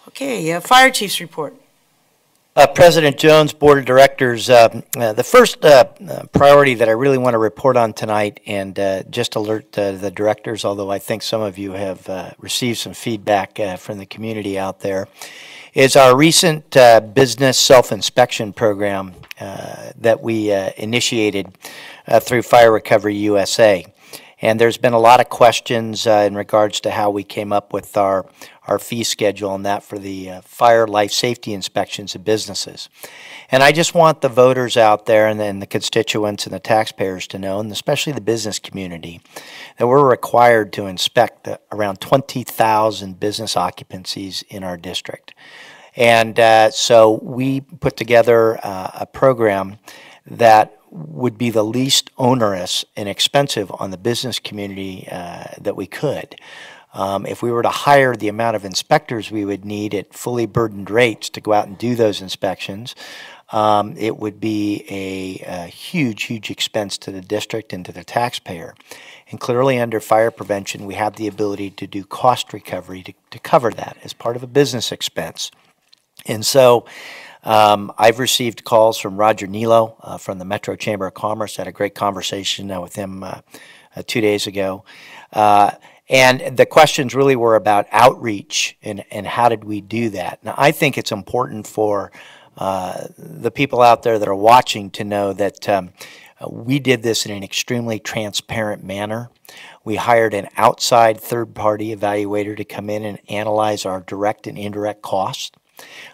Okay, Fire Chief's report. President Jones, Board of Directors, the first priority that I really want to report on tonight, and just alert the directors, although I think some of you have received some feedback from the community out there, is our recent business self-inspection program that we initiated through Fire Recovery USA. And there's been a lot of questions in regards to how we came up with our fee schedule and that for the fire life safety inspections of businesses. And I just want the voters out there and then the constituents and the taxpayers to know, and especially the business community, that we're required to inspect around 20,000 business occupancies in our district. And so we put together a program that would be the least onerous and expensive on the business community that we could. If we were to hire the amount of inspectors we would need at fully burdened rates to go out and do those inspections, it would be a huge, huge expense to the district and to the taxpayer. And clearly under fire prevention, we have the ability to do cost recovery to cover that as part of a business expense. And so I've received calls from Roger Nilo from the Metro Chamber of Commerce. I had a great conversation with him 2 days ago. And the questions really were about outreach and how did we do that. Now, I think it's important for the people out there that are watching to know that we did this in an extremely transparent manner. We hired an outside third-party evaluator to come in and analyze our direct and indirect costs.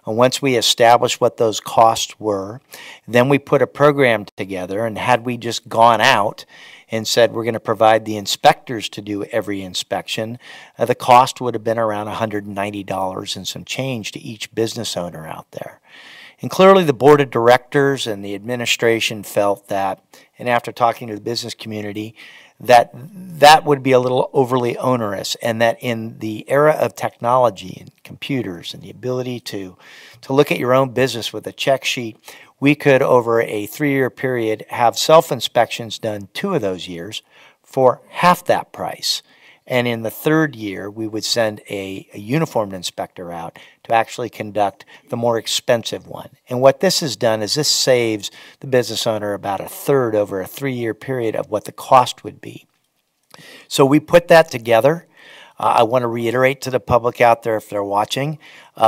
And once we established what those costs were, then we put a program together, and had we just gone out and said we're going to provide the inspectors to do every inspection, the cost would have been around $190 and some change to each business owner out there. And clearly the board of directors and the administration felt that, and after talking to the business community, that would be a little overly onerous, and that in the era of technology and computers and the ability to look at your own business with a check sheet, we could, over a 3-year period, have self-inspections done 2 of those years for half that price. And in the 3rd year, we would send a uniformed inspector out to actually conduct the more expensive one. And what this has done is this saves the business owner about 1/3 over a 3-year period of what the cost would be. So we put that together. I want to reiterate to the public out there if they're watching,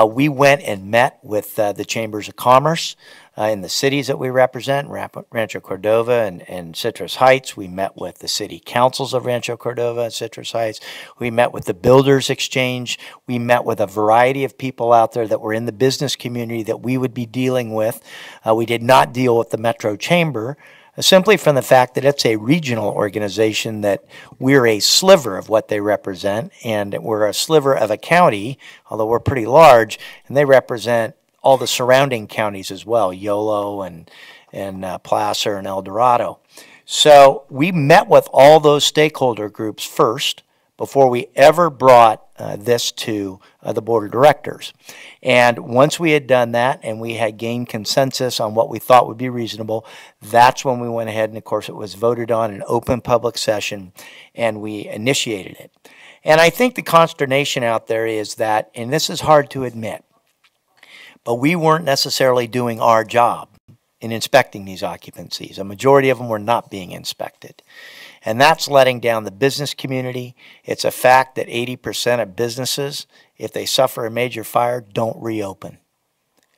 we went and met with the Chambers of Commerce in the cities that we represent, Rancho Cordova and Citrus Heights. We met with the city councils of Rancho Cordova and Citrus Heights. We met with the Builders Exchange. We met with a variety of people out there that were in the business community that we would be dealing with. We did not deal with the Metro Chamber, simply from the fact that it's a regional organization, that we're a sliver of what they represent, and we're a sliver of a county, although we're pretty large, and they represent all the surrounding counties as well, Yolo and Placer and El Dorado. So we met with all those stakeholder groups first before we ever brought this to the board of directors. And once we had done that and we had gained consensus on what we thought would be reasonable, that's when we went ahead and, of course, it was voted on in open public session, and we initiated it. And I think the consternation out there is that, and this is hard to admit, but we weren't necessarily doing our job in inspecting these occupancies. A majority of them were not being inspected. And that's letting down the business community. It's a fact that 80% of businesses, if they suffer a major fire, don't reopen.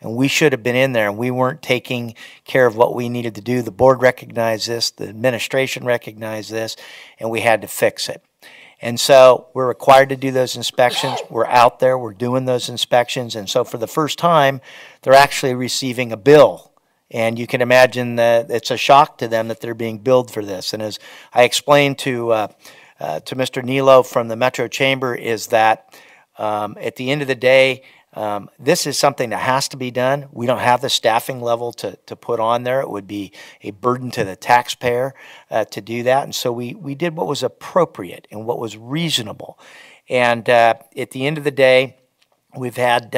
And we should have been in there, and we weren't taking care of what we needed to do. The board recognized this, the administration recognized this, and we had to fix it. And so we're required to do those inspections. We're out there, we're doing those inspections, and so for the first time, they're actually receiving a bill. And you can imagine that it's a shock to them that they're being billed for this. And as I explained to Mr. Nilo from the Metro Chamber, is that at the end of the day, this is something that has to be done. We don't have the staffing level to put on there. It would be a burden to the taxpayer to do that. And so we did what was appropriate and what was reasonable. And at the end of the day, we've had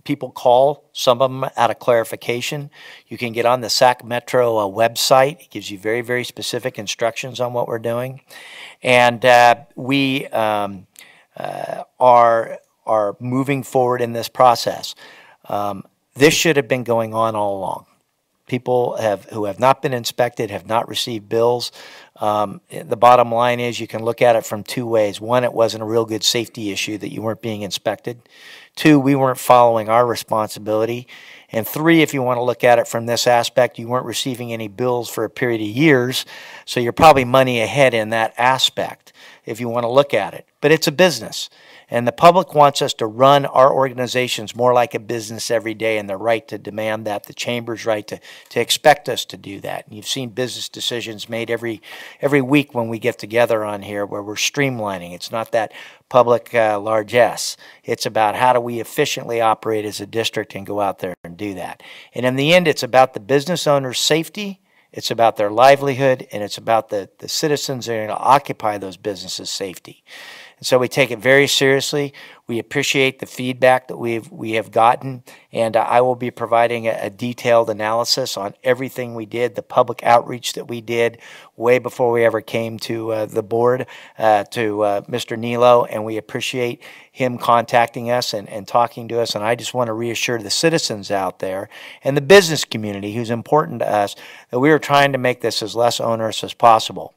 people call, some of them out of clarification. You can get on the Sac Metro website. It gives you very, very specific instructions on what we're doing. And we are are moving forward in this process. This should have been going on all along. People who have not been inspected have not received bills. The bottom line is you can look at it from two ways. One, it wasn't a real good safety issue that you weren't being inspected. Two, we weren't following our responsibility. And three, if you want to look at it from this aspect, you weren't receiving any bills for a period of years, so you're probably money ahead in that aspect if you want to look at it. But it's a business. And the public wants us to run our organizations more like a business every day, and they're right to demand that. The Chamber's right to expect us to do that. And you've seen business decisions made every week when we get together on here where we're streamlining. It's not that public largesse. It's about how do we efficiently operate as a district and go out there and do that. And in the end, it's about the business owner's safety, it's about their livelihood, and it's about the citizens that are going to occupy those businesses' safety. And so we take it very seriously. We appreciate the feedback that we have gotten, and I will be providing a detailed analysis on everything we did, the public outreach that we did way before we ever came to the board, to Mr. Nilo, and we appreciate him contacting us and talking to us. And I just want to reassure the citizens out there and the business community who's important to us that we are trying to make this as less onerous as possible.